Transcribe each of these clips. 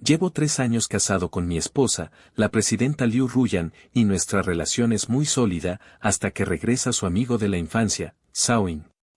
Llevo 3 años casado con mi esposa, la presidenta Liu Ruyan, y nuestra relación es muy sólida hasta que regresa su amigo de la infancia, Zhao.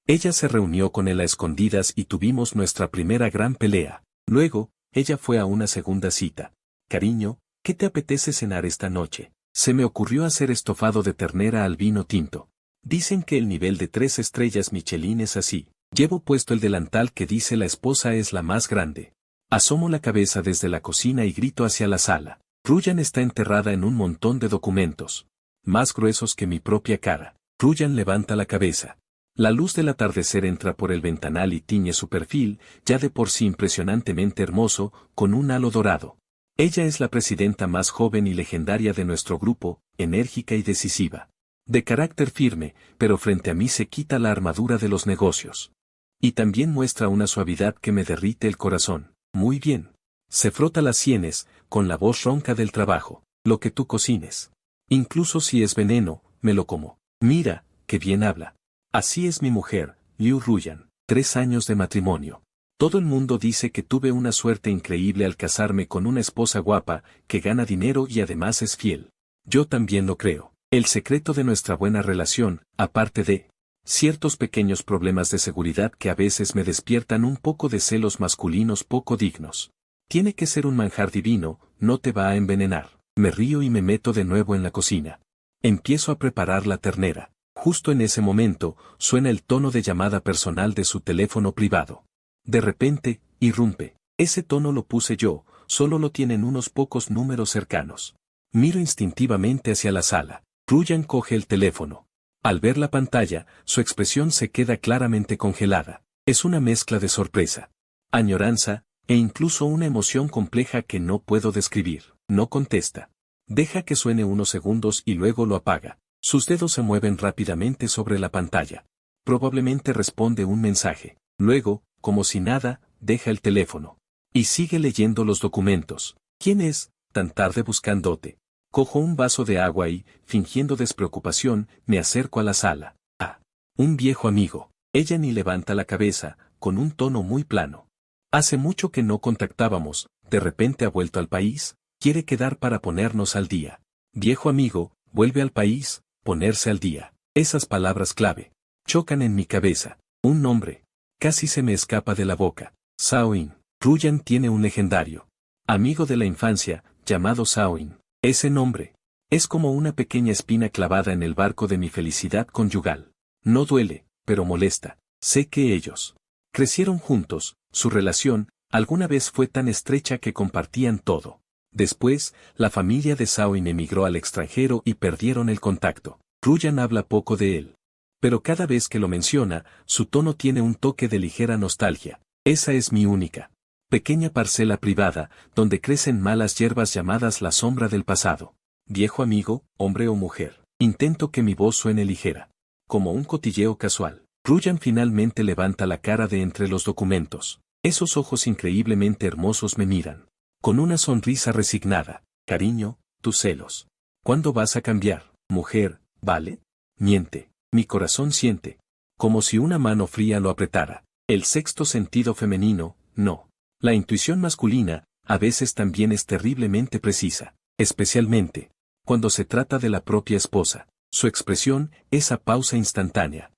Ella se reunió con él a escondidas y tuvimos nuestra primera gran pelea. Luego, ella fue a una segunda cita. Cariño, ¿qué te apetece cenar esta noche? Se me ocurrió hacer estofado de ternera al vino tinto. Dicen que el nivel de 3 estrellas Michelin es así. Llevo puesto el delantal que dice la esposa es la más grande. Asomo la cabeza desde la cocina y grito hacia la sala. Ruyan está enterrada en un montón de documentos. Más gruesos que mi propia cara. Ruyan levanta la cabeza. La luz del atardecer entra por el ventanal y tiñe su perfil, ya de por sí impresionantemente hermoso, con un halo dorado. Ella es la presidenta más joven y legendaria de nuestro grupo, enérgica y decisiva. De carácter firme, pero frente a mí se quita la armadura de los negocios. Y también muestra una suavidad que me derrite el corazón. Muy bien. Se frota las sienes, con la voz ronca del trabajo. Lo que tú cocines. Incluso si es veneno, me lo como. Mira, qué bien habla. Así es mi mujer, Liu Ruyan. 3 años de matrimonio. Todo el mundo dice que tuve una suerte increíble al casarme con una esposa guapa, que gana dinero y además es fiel. Yo también lo creo. El secreto de nuestra buena relación, aparte de ciertos pequeños problemas de seguridad que a veces me despiertan un poco de celos masculinos poco dignos. Tiene que ser un manjar divino, no te va a envenenar. Me río y me meto de nuevo en la cocina. Empiezo a preparar la ternera. Justo en ese momento, suena el tono de llamada personal de su teléfono privado. De repente, irrumpe. Ese tono lo puse yo, solo lo tienen unos pocos números cercanos. Miro instintivamente hacia la sala. Ruyan coge el teléfono. Al ver la pantalla, su expresión se queda claramente congelada. Es una mezcla de sorpresa, añoranza, e incluso una emoción compleja que no puedo describir. No contesta. Deja que suene unos segundos y luego lo apaga. Sus dedos se mueven rápidamente sobre la pantalla. Probablemente responde un mensaje. Luego, como si nada, deja el teléfono. Y sigue leyendo los documentos. ¿Quién es, tan tarde buscándote? Cojo un vaso de agua y, fingiendo despreocupación, me acerco a la sala. Ah, un viejo amigo. Ella ni levanta la cabeza, con un tono muy plano. Hace mucho que no contactábamos, de repente ha vuelto al país, quiere quedar para ponernos al día. Viejo amigo, vuelve al país, ponerse al día. Esas palabras clave chocan en mi cabeza. Un nombre. Casi se me escapa de la boca. Zhao. Ruyan tiene un legendario amigo de la infancia, llamado Zhao. Ese nombre es como una pequeña espina clavada en el barco de mi felicidad conyugal. No duele, pero molesta. Sé que ellos crecieron juntos, su relación alguna vez fue tan estrecha que compartían todo. Después, la familia de Zhao emigró al extranjero y perdieron el contacto. Ruyan habla poco de él. Pero cada vez que lo menciona, su tono tiene un toque de ligera nostalgia. Esa es mi única pequeña parcela privada, donde crecen malas hierbas llamadas la sombra del pasado. Viejo amigo, hombre o mujer. Intento que mi voz suene ligera. Como un cotilleo casual. Ruyan finalmente levanta la cara de entre los documentos. Esos ojos increíblemente hermosos me miran. Con una sonrisa resignada. Cariño, tus celos. ¿Cuándo vas a cambiar, mujer, vale? Miente. Mi corazón siente. Como si una mano fría lo apretara. El sexto sentido femenino, no. La intuición masculina, a veces también es terriblemente precisa. Especialmente cuando se trata de la propia esposa. Su expresión, esa pausa instantánea.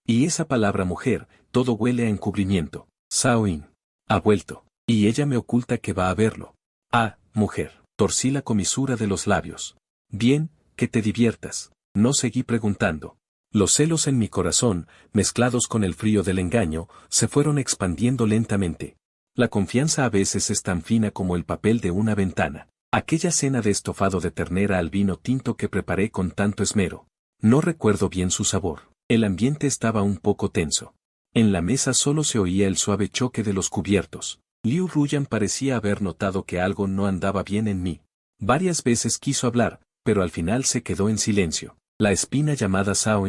Y esa palabra mujer, todo huele a encubrimiento. Zhao ha vuelto. Y ella me oculta que va a verlo. Ah, mujer. Torcí la comisura de los labios. Bien, que te diviertas. No seguí preguntando. Los celos en mi corazón, mezclados con el frío del engaño, se fueron expandiendo lentamente. La confianza a veces es tan fina como el papel de una ventana. Aquella cena de estofado de ternera al vino tinto que preparé con tanto esmero. No recuerdo bien su sabor. El ambiente estaba un poco tenso. En la mesa solo se oía el suave choque de los cubiertos. Liu Ruyan parecía haber notado que algo no andaba bien en mí. Varias veces quiso hablar, pero al final se quedó en silencio. La espina llamada Zhao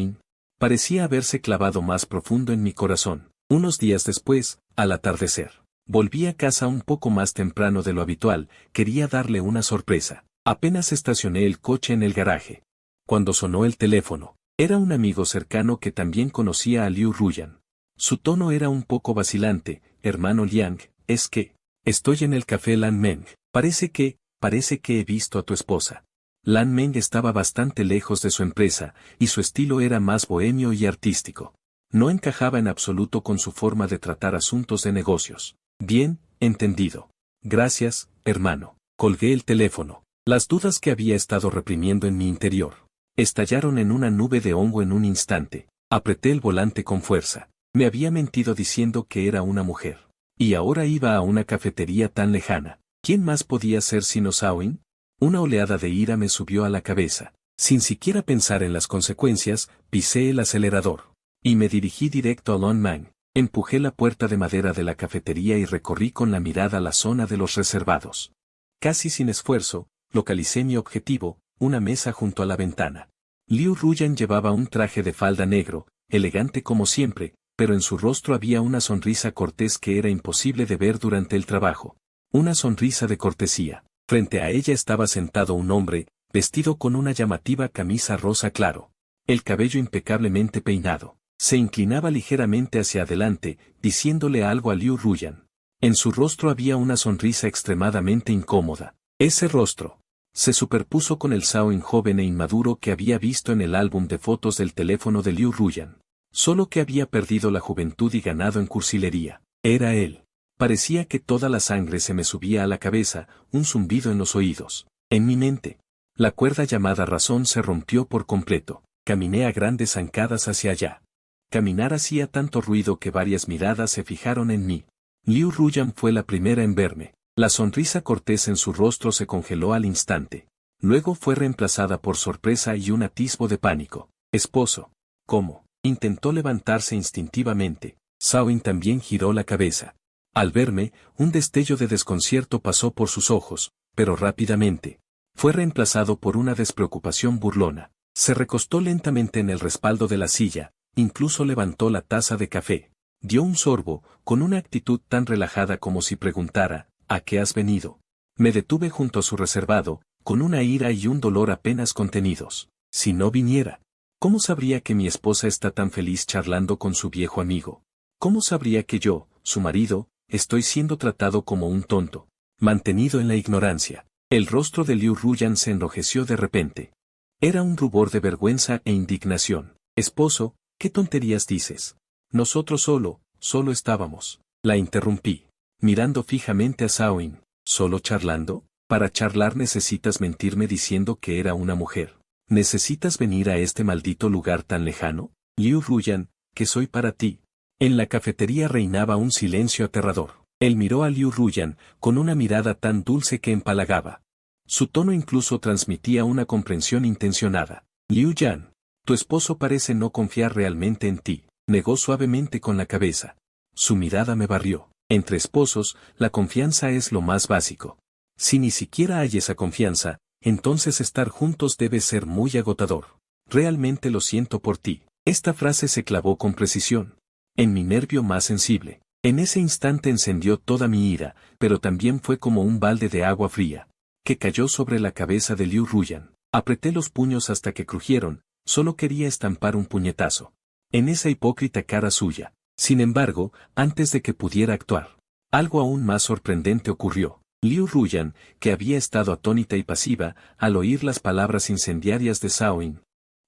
parecía haberse clavado más profundo en mi corazón. Unos días después, al atardecer, volví a casa un poco más temprano de lo habitual, quería darle una sorpresa. Apenas estacioné el coche en el garaje. Cuando sonó el teléfono, era un amigo cercano que también conocía a Liu Ruyan. Su tono era un poco vacilante. Hermano Liang, es que estoy en el café Lan Meng. Parece que he visto a tu esposa. Lan Meng estaba bastante lejos de su empresa, y su estilo era más bohemio y artístico. No encajaba en absoluto con su forma de tratar asuntos de negocios. Bien, entendido. Gracias, hermano. Colgué el teléfono. Las dudas que había estado reprimiendo en mi interior estallaron en una nube de hongo en un instante. Apreté el volante con fuerza. Me había mentido diciendo que era una mujer. Y ahora iba a una cafetería tan lejana. ¿Quién más podía ser sino Shaoin? Una oleada de ira me subió a la cabeza. Sin siquiera pensar en las consecuencias, pisé el acelerador. Y me dirigí directo a Lan Meng. Empujé la puerta de madera de la cafetería y recorrí con la mirada la zona de los reservados. Casi sin esfuerzo, localicé mi objetivo, una mesa junto a la ventana. Liu Ruyan llevaba un traje de falda negro, elegante como siempre, pero en su rostro había una sonrisa cortés que era imposible de ver durante el trabajo. Una sonrisa de cortesía. Frente a ella estaba sentado un hombre, vestido con una llamativa camisa rosa claro. El cabello impecablemente peinado. Se inclinaba ligeramente hacia adelante, diciéndole algo a Liu Ruyan. En su rostro había una sonrisa extremadamente incómoda. Ese rostro se superpuso con el Shaoin joven e inmaduro que había visto en el álbum de fotos del teléfono de Liu Ruyan. Solo que había perdido la juventud y ganado en cursilería. Era él. Parecía que toda la sangre se me subía a la cabeza, un zumbido en los oídos. En mi mente, la cuerda llamada razón se rompió por completo. Caminé a grandes zancadas hacia allá. Caminar hacía tanto ruido que varias miradas se fijaron en mí. Liu Ruyan fue la primera en verme. La sonrisa cortés en su rostro se congeló al instante. Luego fue reemplazada por sorpresa y un atisbo de pánico. Esposo. ¿Cómo? Intentó levantarse instintivamente. Shaoin también giró la cabeza. Al verme, un destello de desconcierto pasó por sus ojos, pero rápidamente fue reemplazado por una despreocupación burlona. Se recostó lentamente en el respaldo de la silla, incluso levantó la taza de café. Dio un sorbo, con una actitud tan relajada como si preguntara, ¿a qué has venido? Me detuve junto a su reservado, con una ira y un dolor apenas contenidos. Si no viniera, ¿cómo sabría que mi esposa está tan feliz charlando con su viejo amigo? ¿Cómo sabría que yo, su marido, estoy siendo tratado como un tonto, mantenido en la ignorancia? El rostro de Liu Ruyan se enrojeció de repente. Era un rubor de vergüenza e indignación. Esposo, ¿qué tonterías dices? Nosotros solo estábamos. La interrumpí, mirando fijamente a Shaoin. ¿Solo charlando? Para charlar necesitas mentirme diciendo que era una mujer. ¿Necesitas venir a este maldito lugar tan lejano? Liu Ruyan, ¿qué soy para ti? En la cafetería reinaba un silencio aterrador. Él miró a Liu Ruyan, con una mirada tan dulce que empalagaba. Su tono incluso transmitía una comprensión intencionada. Liu Yan, tu esposo parece no confiar realmente en ti, negó suavemente con la cabeza. Su mirada me barrió. Entre esposos, la confianza es lo más básico. Si ni siquiera hay esa confianza, entonces estar juntos debe ser muy agotador. Realmente lo siento por ti. Esta frase se clavó con precisión en mi nervio más sensible. En ese instante encendió toda mi ira, pero también fue como un balde de agua fría que cayó sobre la cabeza de Liu Ruyan. Apreté los puños hasta que crujieron, solo quería estampar un puñetazo en esa hipócrita cara suya. Sin embargo, antes de que pudiera actuar, algo aún más sorprendente ocurrió. Liu Ruyan, que había estado atónita y pasiva, al oír las palabras incendiarias de Shaoin,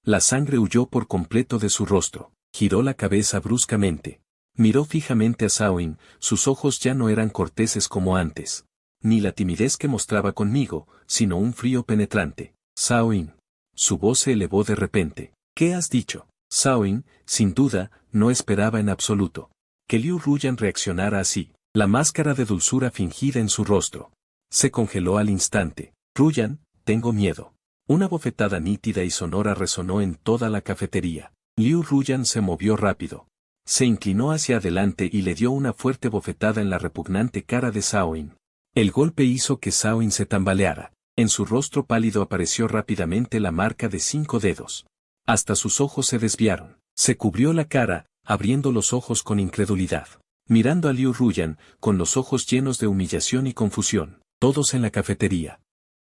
la sangre huyó por completo de su rostro. Giró la cabeza bruscamente. Miró fijamente a Shaoin, sus ojos ya no eran corteses como antes. Ni la timidez que mostraba conmigo, sino un frío penetrante. Shaoin. Su voz se elevó de repente. ¿Qué has dicho? Shaoin, sin duda, no esperaba en absoluto que Liu Ruyan reaccionara así. La máscara de dulzura fingida en su rostro se congeló al instante. Ruyan, tengo miedo. Una bofetada nítida y sonora resonó en toda la cafetería. Liu Ruyan se movió rápido. Se inclinó hacia adelante y le dio una fuerte bofetada en la repugnante cara de Shaoin. El golpe hizo que Shaoin se tambaleara. En su rostro pálido apareció rápidamente la marca de 5 dedos. Hasta sus ojos se desviaron. Se cubrió la cara, abriendo los ojos con incredulidad. Mirando a Liu Ruyan, con los ojos llenos de humillación y confusión. Todos en la cafetería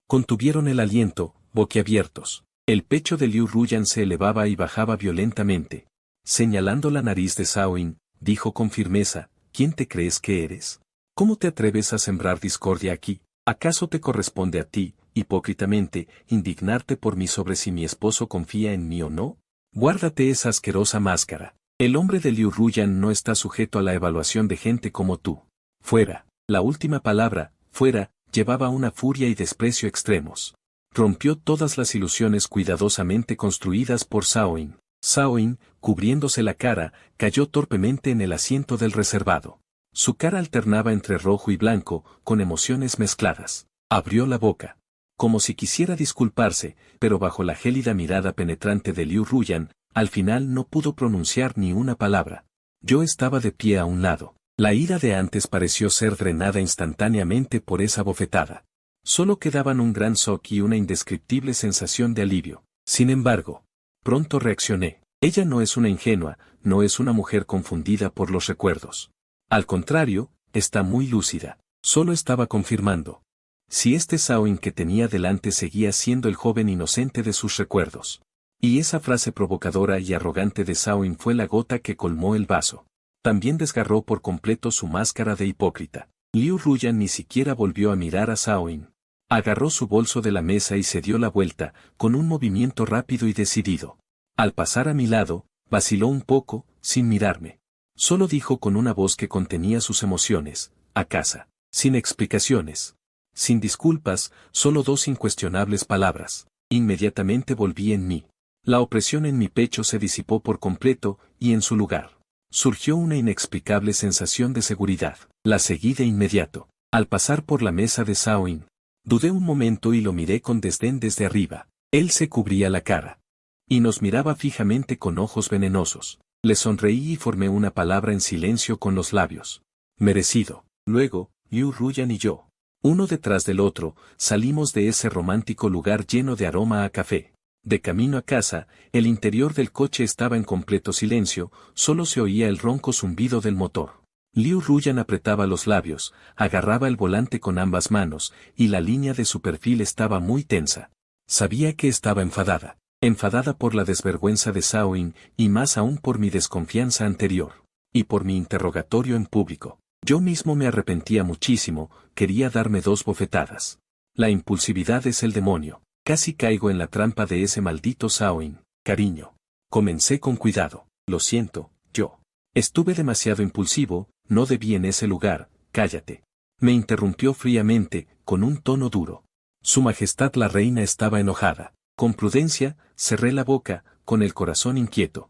contuvieron el aliento, boquiabiertos. El pecho de Liu Ruyan se elevaba y bajaba violentamente. Señalando la nariz de Shaoin, dijo con firmeza, ¿quién te crees que eres? ¿Cómo te atreves a sembrar discordia aquí? ¿Acaso te corresponde a ti, hipócritamente, indignarte por mí sobre si mi esposo confía en mí o no? Guárdate esa asquerosa máscara. El hombre de Liu Ruyan no está sujeto a la evaluación de gente como tú. Fuera. La última palabra, fuera, llevaba una furia y desprecio extremos. Rompió todas las ilusiones cuidadosamente construidas por Shaoin. Shaoin, cubriéndose la cara, cayó torpemente en el asiento del reservado. Su cara alternaba entre rojo y blanco, con emociones mezcladas. Abrió la boca, como si quisiera disculparse, pero bajo la gélida mirada penetrante de Liu Ruyan, al final no pudo pronunciar ni una palabra. Yo estaba de pie a un lado. La ira de antes pareció ser drenada instantáneamente por esa bofetada. Solo quedaban un gran shock y una indescriptible sensación de alivio. Sin embargo, pronto reaccioné. Ella no es una ingenua, no es una mujer confundida por los recuerdos. Al contrario, está muy lúcida. Solo estaba confirmando. Si este Shaoin que tenía delante seguía siendo el joven inocente de sus recuerdos. Y esa frase provocadora y arrogante de Shaoin fue la gota que colmó el vaso. También desgarró por completo su máscara de hipócrita. Liu Ruyan ni siquiera volvió a mirar a Shaoin. Agarró su bolso de la mesa y se dio la vuelta, con un movimiento rápido y decidido. Al pasar a mi lado, vaciló un poco, sin mirarme. Solo dijo con una voz que contenía sus emociones, a casa. Sin explicaciones. Sin disculpas, solo dos incuestionables palabras. Inmediatamente volví en mí. La opresión en mi pecho se disipó por completo, y en su lugar surgió una inexplicable sensación de seguridad. La seguí de inmediato. Al pasar por la mesa de Shaoin, dudé un momento y lo miré con desdén desde arriba. Él se cubría la cara. Y nos miraba fijamente con ojos venenosos. Le sonreí y formé una palabra en silencio con los labios. Merecido. Luego, Liu Ruyan y yo, uno detrás del otro, salimos de ese romántico lugar lleno de aroma a café. De camino a casa, el interior del coche estaba en completo silencio, solo se oía el ronco zumbido del motor. Liu Ruyan apretaba los labios, agarraba el volante con ambas manos, y la línea de su perfil estaba muy tensa. Sabía que estaba enfadada. Enfadada por la desvergüenza de Shaoin, y más aún por mi desconfianza anterior. Y por mi interrogatorio en público. Yo mismo me arrepentía muchísimo, quería darme dos bofetadas. La impulsividad es el demonio. Casi caigo en la trampa de ese maldito Shaoin. Cariño. Comencé con cuidado. Lo siento, yo. Estuve demasiado impulsivo, no debí en ese lugar, cállate. Me interrumpió fríamente, con un tono duro. Su Majestad la Reina estaba enojada. Con prudencia, cerré la boca, con el corazón inquieto.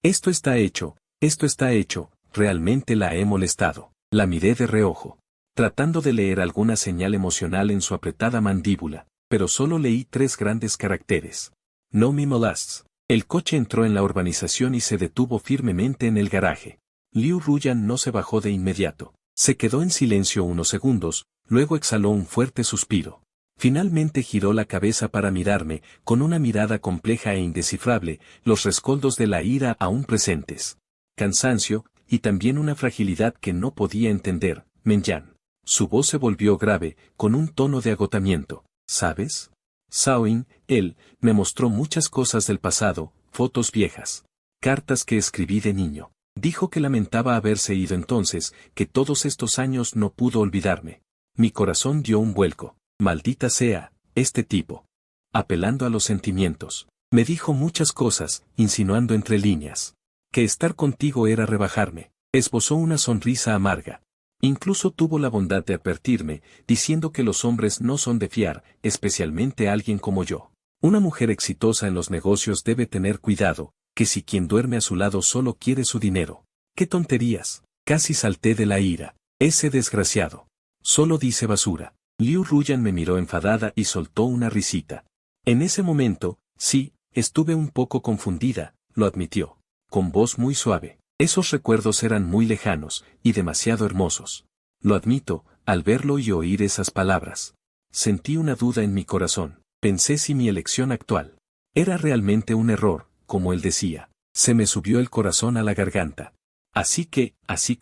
Esto está hecho, realmente la he molestado. La miré de reojo, tratando de leer alguna señal emocional en su apretada mandíbula, pero solo leí 3 grandes caracteres. No me molests. El coche entró en la urbanización y se detuvo firmemente en el garaje. Liu Ruyan no se bajó de inmediato. Se quedó en silencio unos segundos, luego exhaló un fuerte suspiro. Finalmente giró la cabeza para mirarme, con una mirada compleja e indescifrable, los rescoldos de la ira aún presentes. Cansancio, y también una fragilidad que no podía entender. Menyan. Su voz se volvió grave, con un tono de agotamiento. ¿Sabes? Shaoin, él, me mostró muchas cosas del pasado, fotos viejas. Cartas que escribí de niño. Dijo que lamentaba haberse ido entonces, que todos estos años no pudo olvidarme. Mi corazón dio un vuelco. Maldita sea, este tipo. Apelando a los sentimientos. Me dijo muchas cosas, insinuando entre líneas. Que estar contigo era rebajarme. Esbozó una sonrisa amarga. Incluso tuvo la bondad de advertirme, diciendo que los hombres no son de fiar, especialmente alguien como yo. Una mujer exitosa en los negocios debe tener cuidado, que si quien duerme a su lado solo quiere su dinero. ¡Qué tonterías! Casi salté de la ira. Ese desgraciado. Solo dice basura. Liu Ruyan me miró enfadada y soltó una risita. En ese momento, sí, estuve un poco confundida, lo admitió. Con voz muy suave. Esos recuerdos eran muy lejanos, y demasiado hermosos. Lo admito, al verlo y oír esas palabras. Sentí una duda en mi corazón. Pensé si mi elección actual era realmente un error, como él decía. Se me subió el corazón a la garganta. Así que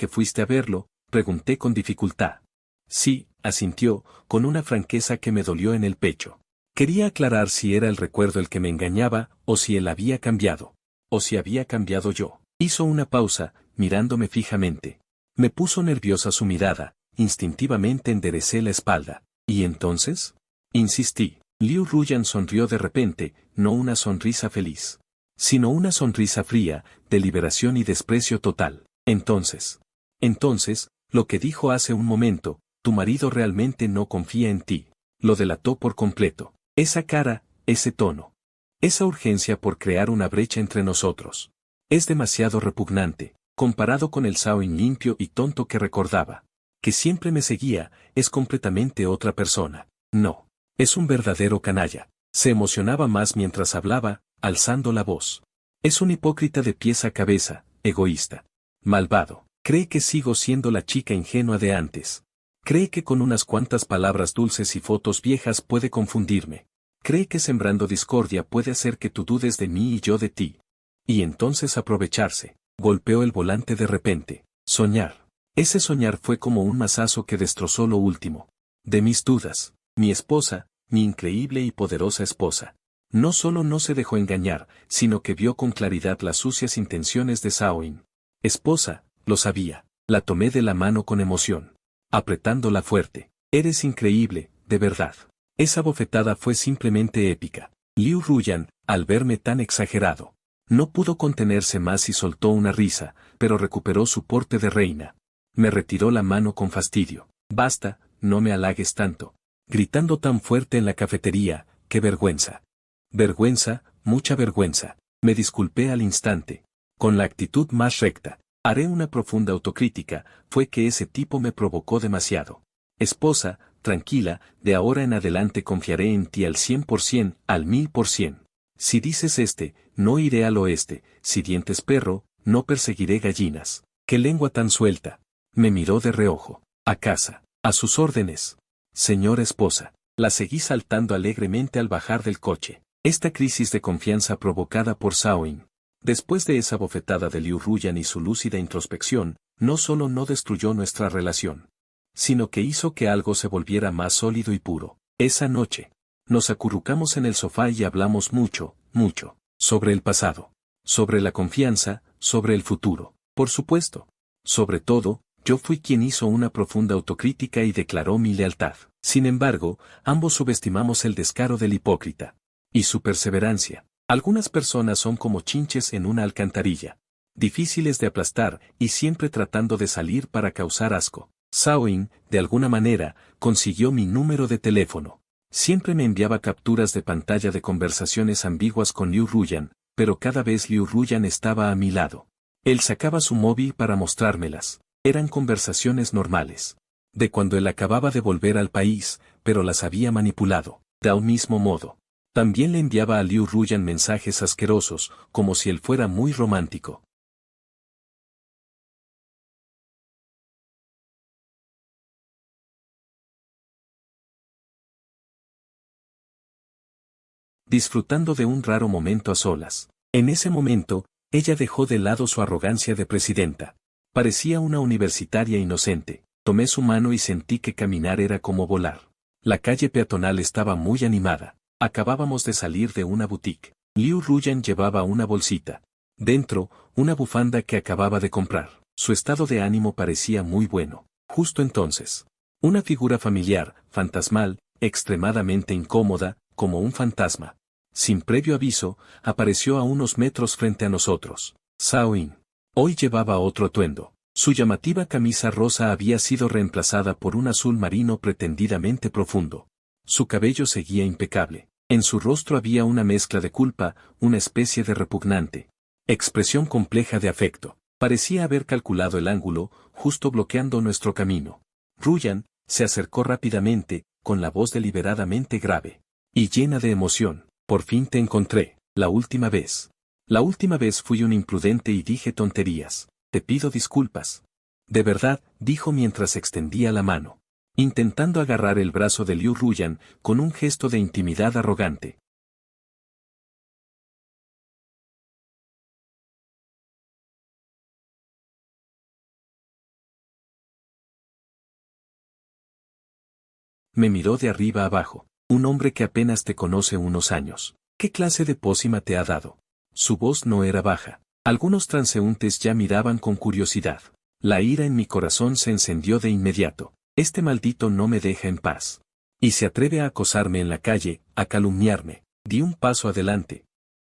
fuiste a verlo, pregunté con dificultad. Sí, asintió, con una franqueza que me dolió en el pecho. Quería aclarar si era el recuerdo el que me engañaba, o si él había cambiado. O si había cambiado yo. Hizo una pausa, mirándome fijamente. Me puso nerviosa su mirada, instintivamente enderecé la espalda. ¿Y entonces? Insistí. Liu Ruyan sonrió de repente, no una sonrisa feliz, sino una sonrisa fría, de liberación y desprecio total. Entonces, lo que dijo hace un momento, tu marido realmente no confía en ti, lo delató por completo. Esa cara, ese tono, esa urgencia por crear una brecha entre nosotros. Es demasiado repugnante, comparado con el Shaoin limpio y tonto que recordaba. Que siempre me seguía, es completamente otra persona. No. Es un verdadero canalla. Se emocionaba más mientras hablaba, alzando la voz. Es un hipócrita de pies a cabeza, egoísta. Malvado. Cree que sigo siendo la chica ingenua de antes. Cree que con unas cuantas palabras dulces y fotos viejas puede confundirme. Cree que sembrando discordia puede hacer que tú dudes de mí y yo de ti. Y entonces aprovecharse. Golpeó el volante de repente. Soñar. Ese soñar fue como un mazazo que destrozó lo último de mis dudas. Mi esposa, mi increíble y poderosa esposa. No solo no se dejó engañar, sino que vio con claridad las sucias intenciones de Shaoin. Esposa, lo sabía. La tomé de la mano con emoción, apretándola fuerte. Eres increíble, de verdad. Esa bofetada fue simplemente épica. Liu Ruyan, al verme tan exagerado, no pudo contenerse más y soltó una risa, pero recuperó su porte de reina. Me retiró la mano con fastidio. Basta, no me halagues tanto. Gritando tan fuerte en la cafetería, ¡qué vergüenza! Vergüenza, mucha vergüenza. Me disculpé al instante. Con la actitud más recta. Haré una profunda autocrítica, fue que ese tipo me provocó demasiado. Esposa, tranquila, de ahora en adelante confiaré en ti al 100%, al 1000%. Si dices no iré al oeste, si dientes perro, no perseguiré gallinas. ¡Qué lengua tan suelta! Me miró de reojo. A casa. A sus órdenes. Señora esposa. La seguí saltando alegremente al bajar del coche. Esta crisis de confianza provocada por Shaoin. Después de esa bofetada de Liu Ruyan y su lúcida introspección, no solo no destruyó nuestra relación, sino que hizo que algo se volviera más sólido y puro. Esa noche, nos acurrucamos en el sofá y hablamos mucho, sobre el pasado, sobre la confianza, sobre el futuro. Por supuesto. Sobre todo, yo fui quien hizo una profunda autocrítica y declaró mi lealtad. Sin embargo, ambos subestimamos el descaro del hipócrita. Y su perseverancia. Algunas personas son como chinches en una alcantarilla. Difíciles de aplastar y siempre tratando de salir para causar asco. Shaoin, de alguna manera, consiguió mi número de teléfono. Siempre me enviaba capturas de pantalla de conversaciones ambiguas con Liu Ruyan, pero cada vez Liu Ruyan estaba a mi lado. Él sacaba su móvil para mostrármelas. Eran conversaciones normales. De cuando él acababa de volver al país, pero las había manipulado. De un mismo modo. También le enviaba a Liu Ruyan mensajes asquerosos, como si él fuera muy romántico. Disfrutando de un raro momento a solas. En ese momento, ella dejó de lado su arrogancia de presidenta. Parecía una universitaria inocente. Tomé su mano y sentí que caminar era como volar. La calle peatonal estaba muy animada. Acabábamos de salir de una boutique. Liu Ruyan llevaba una bolsita. Dentro, una bufanda que acababa de comprar. Su estado de ánimo parecía muy bueno. Justo entonces, una figura familiar, fantasmal, extremadamente incómoda, como un fantasma, sin previo aviso, apareció a unos metros frente a nosotros. Shaoin. Hoy llevaba otro atuendo. Su llamativa camisa rosa había sido reemplazada por un azul marino pretendidamente profundo. Su cabello seguía impecable. En su rostro había una mezcla de culpa, una especie de repugnante expresión compleja de afecto. Parecía haber calculado el ángulo, justo bloqueando nuestro camino. Ruyan se acercó rápidamente, con la voz deliberadamente grave y llena de emoción. Por fin te encontré. La última vez. La última vez fui un imprudente y dije tonterías. Te pido disculpas. De verdad, dijo mientras extendía la mano, intentando agarrar el brazo de Liu Ruyan, con un gesto de intimidad arrogante. Me miró de arriba abajo. Un hombre que apenas te conoce unos años. ¿Qué clase de pócima te ha dado? Su voz no era baja. Algunos transeúntes ya miraban con curiosidad. La ira en mi corazón se encendió de inmediato. Este maldito no me deja en paz. Y se atreve a acosarme en la calle, a calumniarme. Di un paso adelante.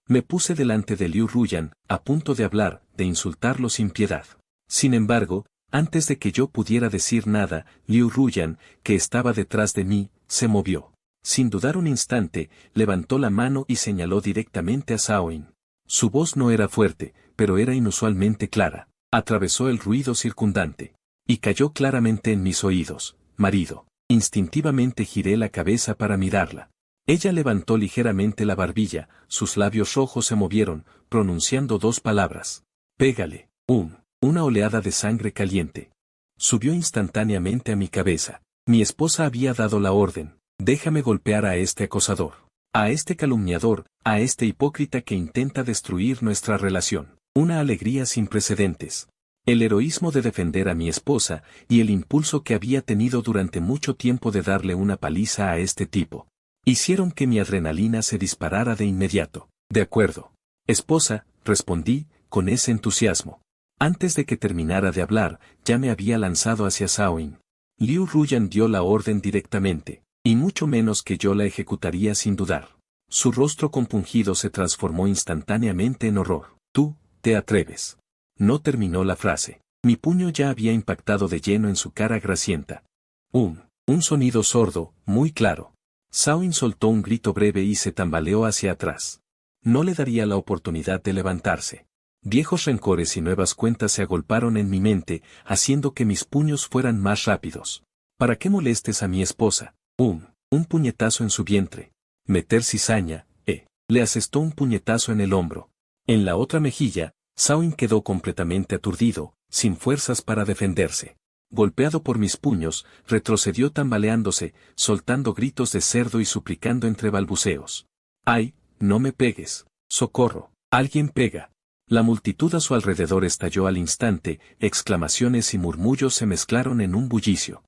Me puse delante de Liu Ruyan, a punto de hablar, de insultarlo sin piedad. Sin embargo, antes de que yo pudiera decir nada, Liu Ruyan, que estaba detrás de mí, se movió. Sin dudar un instante, levantó la mano y señaló directamente a Shaoin. Su voz no era fuerte, pero era inusualmente clara. Atravesó el ruido circundante. Y cayó claramente en mis oídos. Marido. Instintivamente giré la cabeza para mirarla. Ella levantó ligeramente la barbilla, sus labios rojos se movieron, pronunciando dos palabras. Pégale. Una oleada de sangre caliente subió instantáneamente a mi cabeza. Mi esposa había dado la orden. Déjame golpear a este acosador, a este calumniador, a este hipócrita que intenta destruir nuestra relación. Una alegría sin precedentes. El heroísmo de defender a mi esposa y el impulso que había tenido durante mucho tiempo de darle una paliza a este tipo hicieron que mi adrenalina se disparara de inmediato. De acuerdo. Esposa, respondí, con ese entusiasmo. Antes de que terminara de hablar, ya me había lanzado hacia Shaoin. Liu Ruyan dio la orden directamente, y mucho menos que yo la ejecutaría sin dudar. Su rostro compungido se transformó instantáneamente en horror. Tú, te atreves. No terminó la frase. Mi puño ya había impactado de lleno en su cara grasienta. Un sonido sordo, muy claro. Shaoin soltó un grito breve y se tambaleó hacia atrás. No le daría la oportunidad de levantarse. Viejos rencores y nuevas cuentas se agolparon en mi mente, haciendo que mis puños fueran más rápidos. ¿Para qué molestes a mi esposa? Un puñetazo en su vientre. Meter cizaña, Le asestó un puñetazo en el hombro. En la otra mejilla, Shaoin quedó completamente aturdido, sin fuerzas para defenderse. Golpeado por mis puños, retrocedió tambaleándose, soltando gritos de cerdo y suplicando entre balbuceos. ¡Ay, no me pegues! ¡Socorro! ¡Alguien pega! La multitud a su alrededor estalló al instante, exclamaciones y murmullos se mezclaron en un bullicio.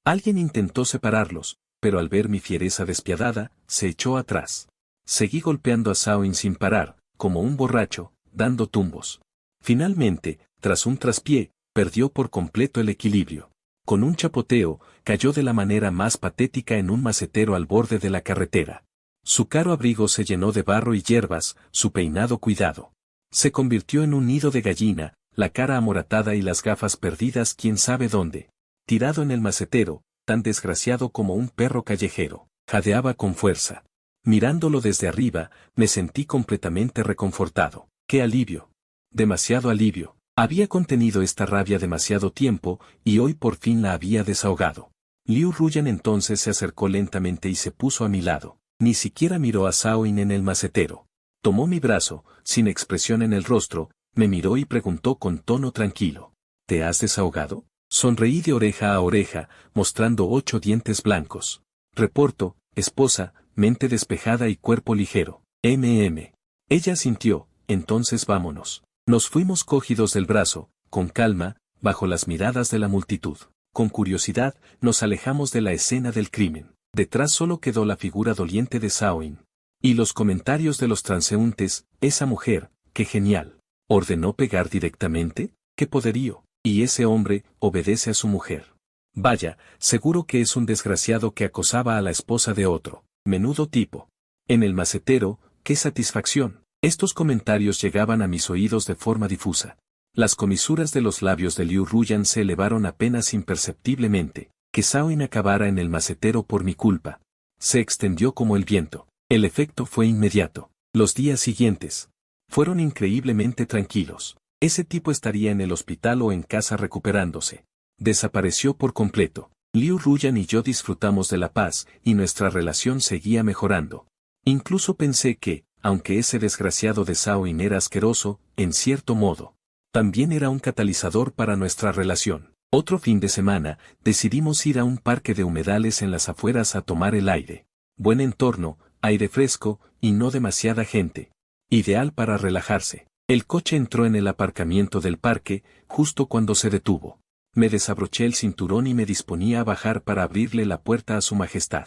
Alguien intentó separarlos, pero al ver mi fiereza despiadada, se echó atrás. Seguí golpeando a Shaoin sin parar, como un borracho, dando tumbos. Finalmente, tras un traspié, perdió por completo el equilibrio. Con un chapoteo, cayó de la manera más patética en un macetero al borde de la carretera. Su caro abrigo se llenó de barro y hierbas, su peinado cuidado se convirtió en un nido de gallina, la cara amoratada y las gafas perdidas quién sabe dónde. Tirado en el macetero, tan desgraciado como un perro callejero, jadeaba con fuerza. Mirándolo desde arriba, me sentí completamente reconfortado. ¡Qué alivio! Demasiado alivio. Había contenido esta rabia demasiado tiempo, y hoy por fin la había desahogado. Liu Ruyan entonces se acercó lentamente y se puso a mi lado. Ni siquiera miró a Shaoin en el macetero. Tomó mi brazo, sin expresión en el rostro, me miró y preguntó con tono tranquilo. ¿Te has desahogado? Sonreí de oreja a oreja, mostrando 8 dientes blancos. Reporto, esposa, mente despejada y cuerpo ligero. Ella sintió, entonces vámonos. Nos fuimos cogidos del brazo, con calma, bajo las miradas de la multitud. Con curiosidad, nos alejamos de la escena del crimen. Detrás solo quedó la figura doliente de Shaoin. Y los comentarios de los transeúntes, esa mujer, qué genial. ¿Ordenó pegar directamente? ¡Qué poderío! Y ese hombre, obedece a su mujer. Vaya, seguro que es un desgraciado que acosaba a la esposa de otro. Menudo tipo. En el macetero, qué satisfacción. Estos comentarios llegaban a mis oídos de forma difusa. Las comisuras de los labios de Liu Ruyan se elevaron apenas imperceptiblemente. Que Shaoin acabara en el macetero por mi culpa. Se extendió como el viento. El efecto fue inmediato. Los días siguientes fueron increíblemente tranquilos. Ese tipo estaría en el hospital o en casa recuperándose. Desapareció por completo. Liu Ruyan y yo disfrutamos de la paz, y nuestra relación seguía mejorando. Incluso pensé que, aunque ese desgraciado de Shaoin era asqueroso, en cierto modo, también era un catalizador para nuestra relación. Otro fin de semana, decidimos ir a un parque de humedales en las afueras a tomar el aire. Buen entorno, aire fresco, y no demasiada gente. Ideal para relajarse. El coche entró en el aparcamiento del parque, justo cuando se detuvo. Me desabroché el cinturón y me disponía a bajar para abrirle la puerta a su majestad.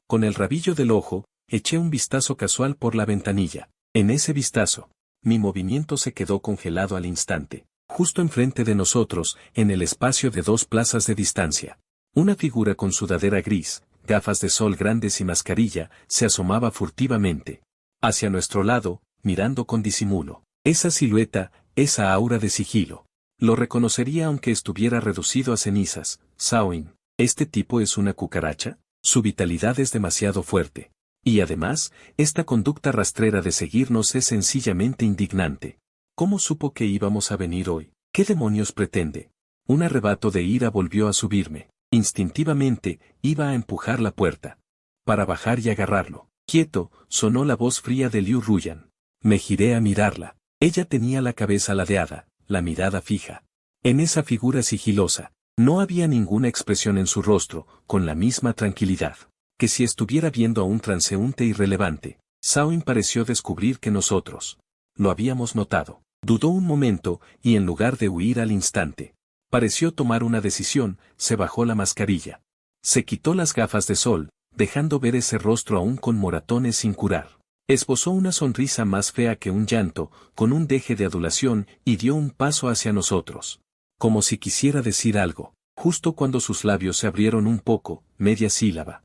Con el rabillo del ojo, eché un vistazo casual por la ventanilla. En ese vistazo, mi movimiento se quedó congelado al instante. Justo enfrente de nosotros, en el espacio de 2 plazas de distancia. Una figura con sudadera gris, gafas de sol grandes y mascarilla, se asomaba furtivamente hacia nuestro lado, mirando con disimulo. Esa silueta, esa aura de sigilo. Lo reconocería aunque estuviera reducido a cenizas. Shaoin, ¿este tipo es una cucaracha? Su vitalidad es demasiado fuerte. Y además, esta conducta rastrera de seguirnos es sencillamente indignante. ¿Cómo supo que íbamos a venir hoy? ¿Qué demonios pretende? Un arrebato de ira volvió a subirme. Instintivamente, iba a empujar la puerta. Para bajar y agarrarlo. Quieto, sonó la voz fría de Liu Ruyan. Me giré a mirarla. Ella tenía la cabeza ladeada, la mirada fija. En esa figura sigilosa, no había ninguna expresión en su rostro, con la misma tranquilidad que si estuviera viendo a un transeúnte irrelevante. Shaoin pareció descubrir que nosotros lo habíamos notado. Dudó un momento, y en lugar de huir al instante, pareció tomar una decisión, se bajó la mascarilla. Se quitó las gafas de sol, dejando ver ese rostro aún con moratones sin curar. Esbozó una sonrisa más fea que un llanto, con un deje de adulación, y dio un paso hacia nosotros. Como si quisiera decir algo, justo cuando sus labios se abrieron un poco, media sílaba.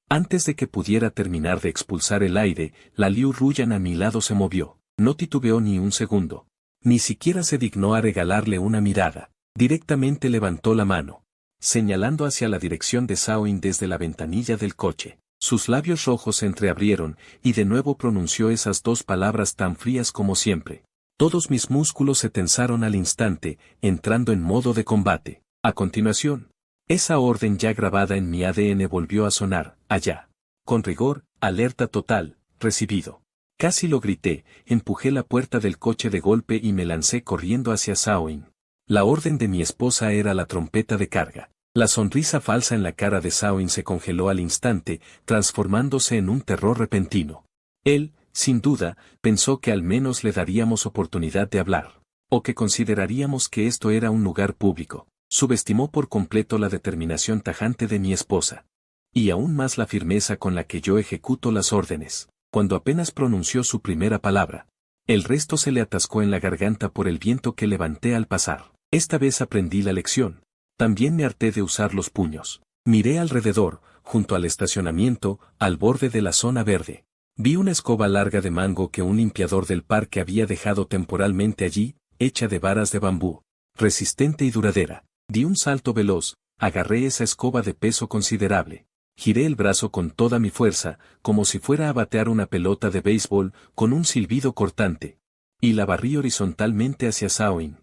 Antes de que pudiera terminar de expulsar el aire, la Liu Ruyan a mi lado se movió. No titubeó ni un segundo. Ni siquiera se dignó a regalarle una mirada. Directamente levantó la mano, señalando hacia la dirección de Shaoin desde la ventanilla del coche. Sus labios rojos se entreabrieron, y de nuevo pronunció esas dos palabras tan frías como siempre. Todos mis músculos se tensaron al instante, entrando en modo de combate. A continuación, esa orden ya grabada en mi ADN volvió a sonar, allá. Con rigor, alerta total, recibido. Casi lo grité, empujé la puerta del coche de golpe y me lancé corriendo hacia Shaoin. La orden de mi esposa era la trompeta de carga. La sonrisa falsa en la cara de Shaoin se congeló al instante, transformándose en un terror repentino. Él, sin duda, pensó que al menos le daríamos oportunidad de hablar, o que consideraríamos que esto era un lugar público. Subestimó por completo la determinación tajante de mi esposa. Y aún más la firmeza con la que yo ejecuto las órdenes. Cuando apenas pronunció su primera palabra, el resto se le atascó en la garganta por el viento que levanté al pasar. Esta vez aprendí la lección. También me harté de usar los puños. Miré alrededor, junto al estacionamiento, al borde de la zona verde. Vi una escoba larga de mango que un limpiador del parque había dejado temporalmente allí, hecha de varas de bambú, resistente y duradera. Di un salto veloz, agarré esa escoba de peso considerable. Giré el brazo con toda mi fuerza, como si fuera a batear una pelota de béisbol, con un silbido cortante. Y la barrí horizontalmente hacia Shaoin.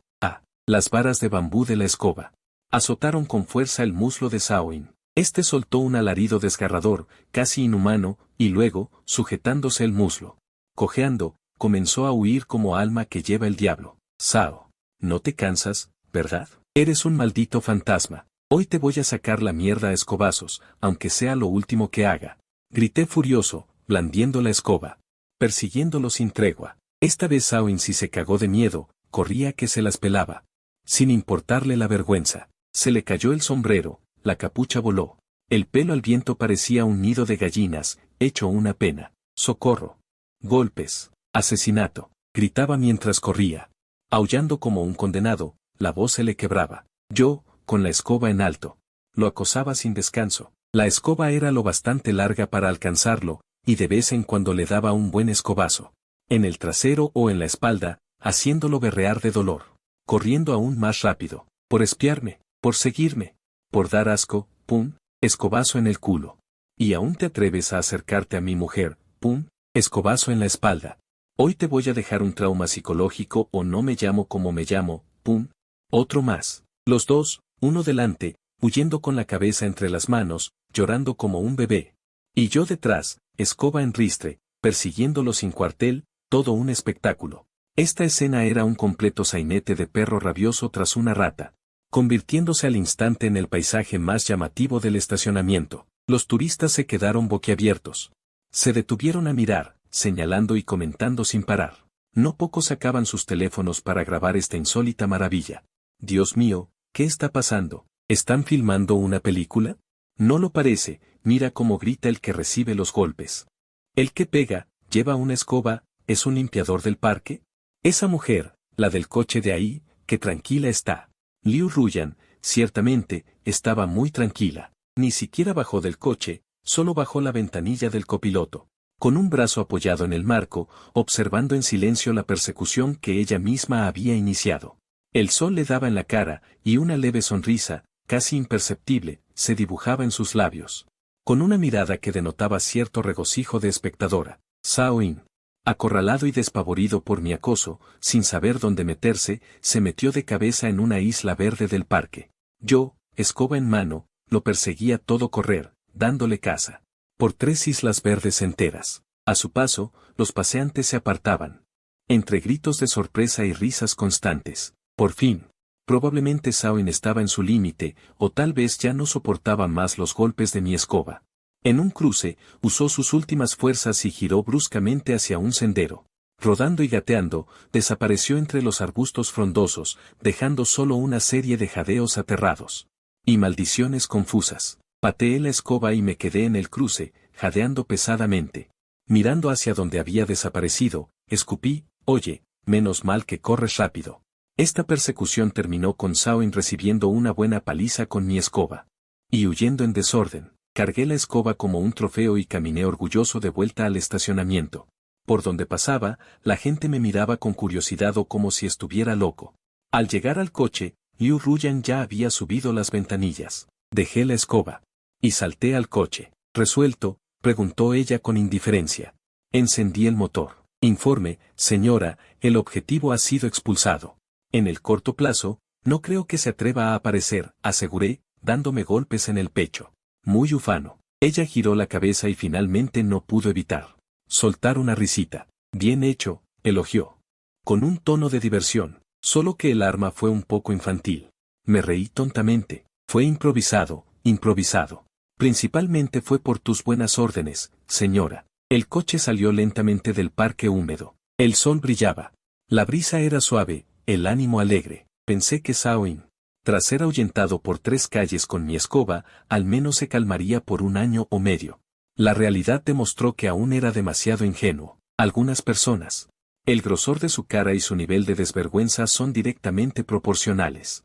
Las varas de bambú de la escoba azotaron con fuerza el muslo de Shaoin. Este soltó un alarido desgarrador, casi inhumano, y luego, sujetándose el muslo, cojeando, comenzó a huir como alma que lleva el diablo. Shao, no te cansas, ¿verdad? Eres un maldito fantasma. Hoy te voy a sacar la mierda a escobazos, aunque sea lo último que haga. Grité furioso, blandiendo la escoba, persiguiéndolo sin tregua. Esta vez Shaoin sí se cagó de miedo, corría que se las pelaba. Sin importarle la vergüenza, se le cayó el sombrero, la capucha voló. El pelo al viento parecía un nido de gallinas, hecho una pena. ¡Socorro! Golpes, asesinato, gritaba mientras corría. Aullando como un condenado, la voz se le quebraba. Yo, con la escoba en alto, lo acosaba sin descanso. La escoba era lo bastante larga para alcanzarlo, y de vez en cuando le daba un buen escobazo. En el trasero o en la espalda, haciéndolo berrear de dolor. Corriendo aún más rápido, por espiarme, por seguirme, por dar asco, pum, escobazo en el culo. Y aún te atreves a acercarte a mi mujer, pum, escobazo en la espalda. Hoy te voy a dejar un trauma psicológico o no me llamo como me llamo, pum, otro más. Los dos, uno delante, huyendo con la cabeza entre las manos, llorando como un bebé. Y yo detrás, escoba en ristre, persiguiéndolo sin cuartel, todo un espectáculo. Esta escena era un completo sainete de perro rabioso tras una rata, convirtiéndose al instante en el paisaje más llamativo del estacionamiento. Los turistas se quedaron boquiabiertos. Se detuvieron a mirar, señalando y comentando sin parar. No pocos sacaban sus teléfonos para grabar esta insólita maravilla. Dios mío, ¿qué está pasando? ¿Están filmando una película? No lo parece, mira cómo grita el que recibe los golpes. El que pega, lleva una escoba, ¿es un limpiador del parque? Esa mujer, la del coche de ahí, qué tranquila está. Liu Ruyan, ciertamente, estaba muy tranquila. Ni siquiera bajó del coche, Solo bajó la ventanilla del copiloto, con un brazo apoyado en el marco, observando en silencio la persecución que ella misma había iniciado. El sol le daba en la cara, y una leve sonrisa, casi imperceptible, se dibujaba en sus labios. Con una mirada que denotaba cierto regocijo de espectadora, Zhao-in, acorralado y despavorido por mi acoso, sin saber dónde meterse, se metió de cabeza en una isla verde del parque. Yo, escoba en mano, lo perseguía a todo correr, dándole caza. Por 3 islas verdes enteras. A su paso, los paseantes se apartaban. Entre gritos de sorpresa y risas constantes. Por fin, probablemente Zhao-in estaba en su límite, o tal vez ya no soportaba más los golpes de mi escoba. En un cruce, usó sus últimas fuerzas y giró bruscamente hacia un sendero. Rodando y gateando, desapareció entre los arbustos frondosos, dejando solo una serie de jadeos aterrados. Y maldiciones confusas. Pateé la escoba y me quedé en el cruce, jadeando pesadamente. Mirando hacia donde había desaparecido, escupí, oye, menos mal que corres rápido. Esta persecución terminó con Zhao-in recibiendo una buena paliza con mi escoba. Y huyendo en desorden, cargué la escoba como un trofeo y caminé orgulloso de vuelta al estacionamiento. Por donde pasaba, la gente me miraba con curiosidad o como si estuviera loco. Al llegar al coche, Liu Ruyan ya había subido las ventanillas. Dejé la escoba. Y salté al coche. Resuelto, preguntó ella con indiferencia. Encendí el motor. Informe, señora, el objetivo ha sido expulsado. En el corto plazo, no creo que se atreva a aparecer, aseguré, dándome golpes en el pecho. Muy ufano. Ella giró la cabeza y finalmente no pudo evitar soltar una risita. Bien hecho, elogió. Con un tono de diversión, solo que el arma fue un poco infantil. Me reí tontamente. Fue improvisado, improvisado. Principalmente fue por tus buenas órdenes, señora. El coche salió lentamente del parque húmedo. El sol brillaba. La brisa era suave, el ánimo alegre. Pensé que Zhao-in, tras ser ahuyentado por 3 calles con mi escoba, al menos se calmaría por 1 año o medio. La realidad demostró que aún era demasiado ingenuo. Algunas personas. El grosor de su cara y su nivel de desvergüenza son directamente proporcionales.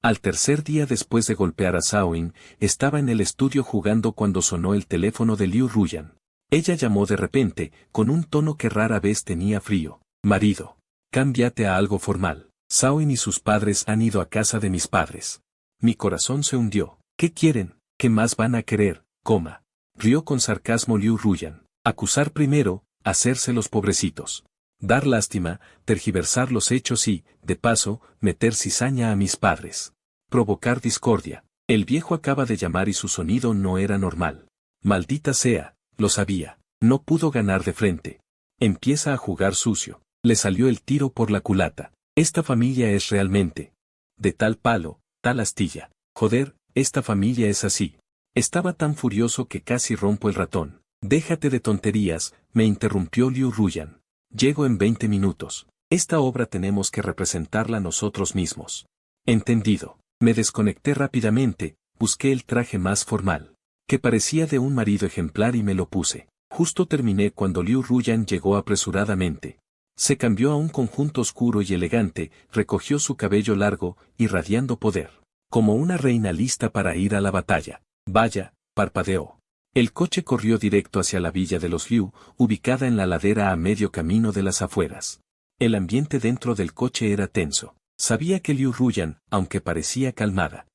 Al tercer día después de golpear a Zhao-in, estaba en el estudio jugando cuando sonó el teléfono de Liu Ruyan. Ella llamó de repente, con un tono que rara vez tenía frío. Marido, cámbiate a algo formal. Zhao-in y sus padres han ido a casa de mis padres. Mi corazón se hundió. ¿Qué quieren? ¿Qué más van a querer? Rió con sarcasmo Liu Ruyan. Acusar primero, hacerse los pobrecitos. Dar lástima, tergiversar los hechos y, de paso, meter cizaña a mis padres. Provocar discordia. El viejo acaba de llamar y su sonido no era normal. Maldita sea, lo sabía. No pudo ganar de frente. Empieza a jugar sucio. Le salió el tiro por la culata. Esta familia es realmente de tal palo, tal astilla. Joder, esta familia es así. Estaba tan furioso que casi rompo el ratón. Déjate de tonterías, me interrumpió Liu Ruyan. Llego en 20 minutos. Esta obra tenemos que representarla nosotros mismos. Entendido. Me desconecté rápidamente, busqué el traje más formal, que parecía de un marido ejemplar y me lo puse. Justo terminé cuando Liu Ruyan llegó apresuradamente. Se cambió a un conjunto oscuro y elegante, recogió su cabello largo, irradiando poder. Como una reina lista para ir a la batalla. Vaya, parpadeó. El coche corrió directo hacia la villa de los Liu, ubicada en la ladera a medio camino de las afueras. El ambiente dentro del coche era tenso. Sabía que Liu Ruyan, aunque parecía calmada,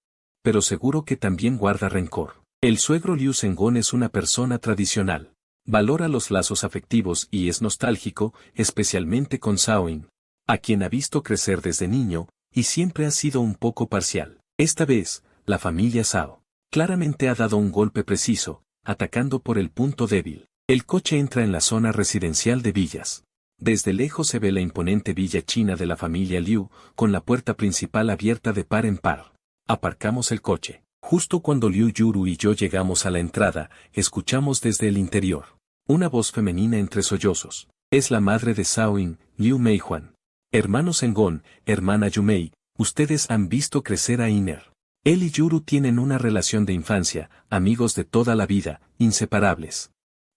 pero seguro que también guarda rencor. El suegro Liu Zhenggong es una persona tradicional. Valora los lazos afectivos y es nostálgico, especialmente con Zhao-in, a quien ha visto crecer desde niño, y siempre ha sido un poco parcial. Esta vez, la familia Zhao claramente ha dado un golpe preciso, atacando por el punto débil. El coche entra en la zona residencial de villas. Desde lejos se ve la imponente villa china de la familia Liu, con la puerta principal abierta de par en par. Aparcamos el coche. Justo cuando Liu Yuru y yo llegamos a la entrada, escuchamos desde el interior una voz femenina entre sollozos. Es la madre de Zhao-in, Liu Meihuan. Hermano Zhenggong, hermana Yumei, ustedes han visto crecer a Iner. Él y Yuru tienen una relación de infancia, amigos de toda la vida, inseparables.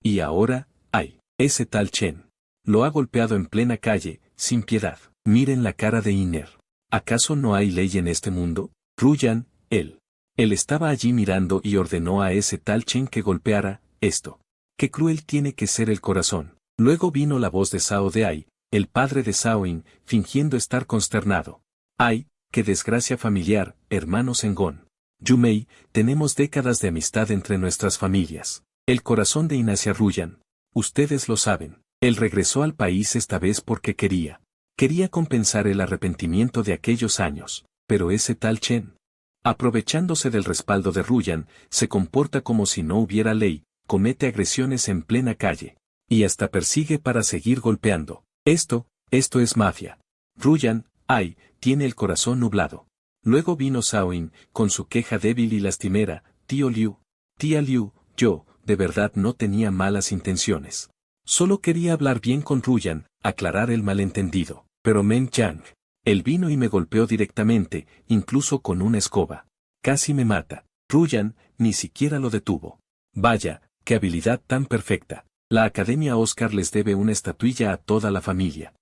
Y ahora, ay, ese tal Chen. Lo ha golpeado en plena calle, sin piedad. Miren la cara de Iner. ¿Acaso no hay ley en este mundo? Ruyan, él. Él estaba allí mirando y ordenó a ese tal Chen que golpeara, esto. Qué cruel tiene que ser el corazón. Luego vino la voz de Zhao Deai, el padre de Zhao-in, fingiendo estar consternado. ¡Ay, qué desgracia familiar, hermano Zengón! Yumei, tenemos décadas de amistad entre nuestras familias. El corazón de Inacia Ruyan. Ustedes lo saben. Él regresó al país esta vez porque quería. Quería compensar el arrepentimiento de aquellos años. Pero ese tal Chen, aprovechándose del respaldo de Ruyan, se comporta como si no hubiera ley, comete agresiones en plena calle. Y hasta persigue para seguir golpeando. Esto es mafia. Ruyan, ay, tiene el corazón nublado. Luego vino Zhao-in, con su queja débil y lastimera, tío Liu. Tía Liu, yo, de verdad no tenía malas intenciones. Solo quería hablar bien con Ruyan, aclarar el malentendido. Pero Meng Yang, él vino y me golpeó directamente, incluso con una escoba. Casi me mata. Ruyan, ni siquiera lo detuvo. Vaya, qué habilidad tan perfecta. La Academia Oscar les debe una estatuilla a toda la familia.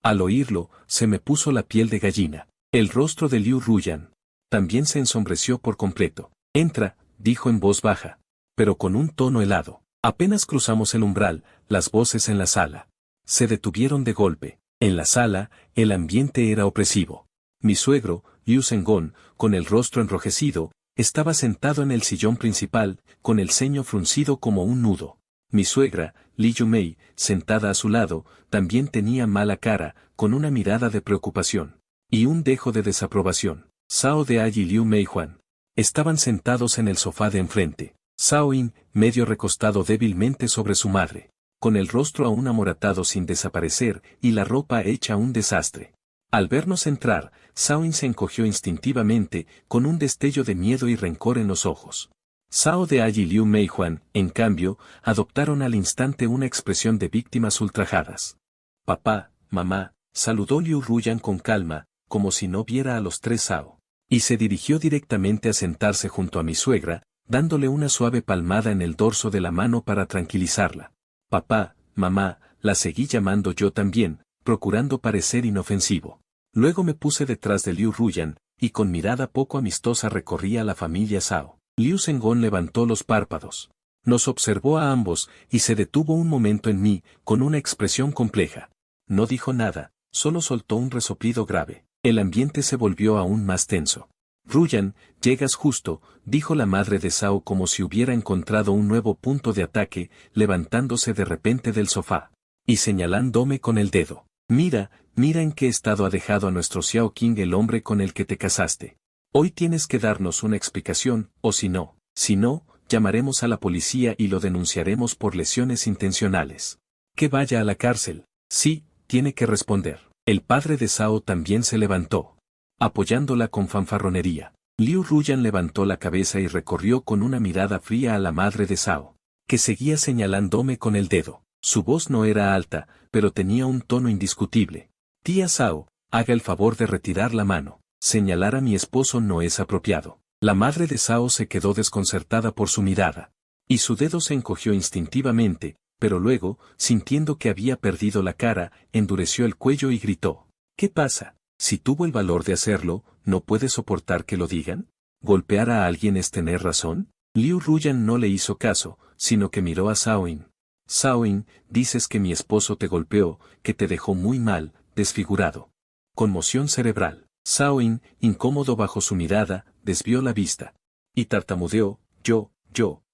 Al oírlo, se me puso la piel de gallina. El rostro de Liu Ruyan también se ensombreció por completo. Entra, dijo en voz baja, pero con un tono helado. Apenas cruzamos el umbral, las voces en la sala se detuvieron de golpe. En la sala, el ambiente era opresivo. Mi suegro, Liu Zengón, con el rostro enrojecido, estaba sentado en el sillón principal, con el ceño fruncido como un nudo. Mi suegra, Li Yumei, sentada a su lado, también tenía mala cara, con una mirada de preocupación y un dejo de desaprobación. Zhao Deai y Liu Meihuan estaban sentados en el sofá de enfrente. Zhao-in, medio recostado débilmente sobre su madre, con el rostro aún amoratado sin desaparecer y la ropa hecha un desastre. Al vernos entrar, Zhao-in se encogió instintivamente, con un destello de miedo y rencor en los ojos. Zhao Deai y Liu Meihuan, en cambio, adoptaron al instante una expresión de víctimas ultrajadas. Papá, mamá, saludó Liu Ruyan con calma, como si no viera a los tres Zhao. Y se dirigió directamente a sentarse junto a mi suegra, dándole una suave palmada en el dorso de la mano para tranquilizarla. Papá, mamá, la seguí llamando yo también, procurando parecer inofensivo. Luego me puse detrás de Liu Ruyan, y con mirada poco amistosa recorría a la familia Zhao. Liu Zengón levantó los párpados. Nos observó a ambos, y se detuvo un momento en mí, con una expresión compleja. No dijo nada, solo soltó un resoplido grave. El ambiente se volvió aún más tenso. Ruyan, llegas justo, dijo la madre de Zhao como si hubiera encontrado un nuevo punto de ataque, levantándose de repente del sofá y señalándome con el dedo. Mira, mira en qué estado ha dejado a nuestro Xiao Qing, el hombre con el que te casaste. Hoy tienes que darnos una explicación, o si no, llamaremos a la policía y lo denunciaremos por lesiones intencionales. Que vaya a la cárcel. Sí, tiene que responder. El padre de Zhao también se levantó, apoyándola con fanfarronería. Liu Ruyan levantó la cabeza y recorrió con una mirada fría a la madre de Zhao, que seguía señalándome con el dedo. Su voz no era alta, pero tenía un tono indiscutible. Tía Zhao, haga el favor de retirar la mano. Señalar a mi esposo no es apropiado. La madre de Zhao se quedó desconcertada por su mirada, y su dedo se encogió instintivamente, pero luego, sintiendo que había perdido la cara, endureció el cuello y gritó. ¿Qué pasa? Si tuvo el valor de hacerlo, ¿no puede soportar que lo digan? ¿Golpear a alguien es tener razón? Liu Ruyan no le hizo caso, sino que miró a Zhao-in. Zhao-in, dices que mi esposo te golpeó, que te dejó muy mal, desfigurado. Conmoción cerebral. Zhao-in, incómodo bajo su mirada, desvió la vista. Y tartamudeó, yo,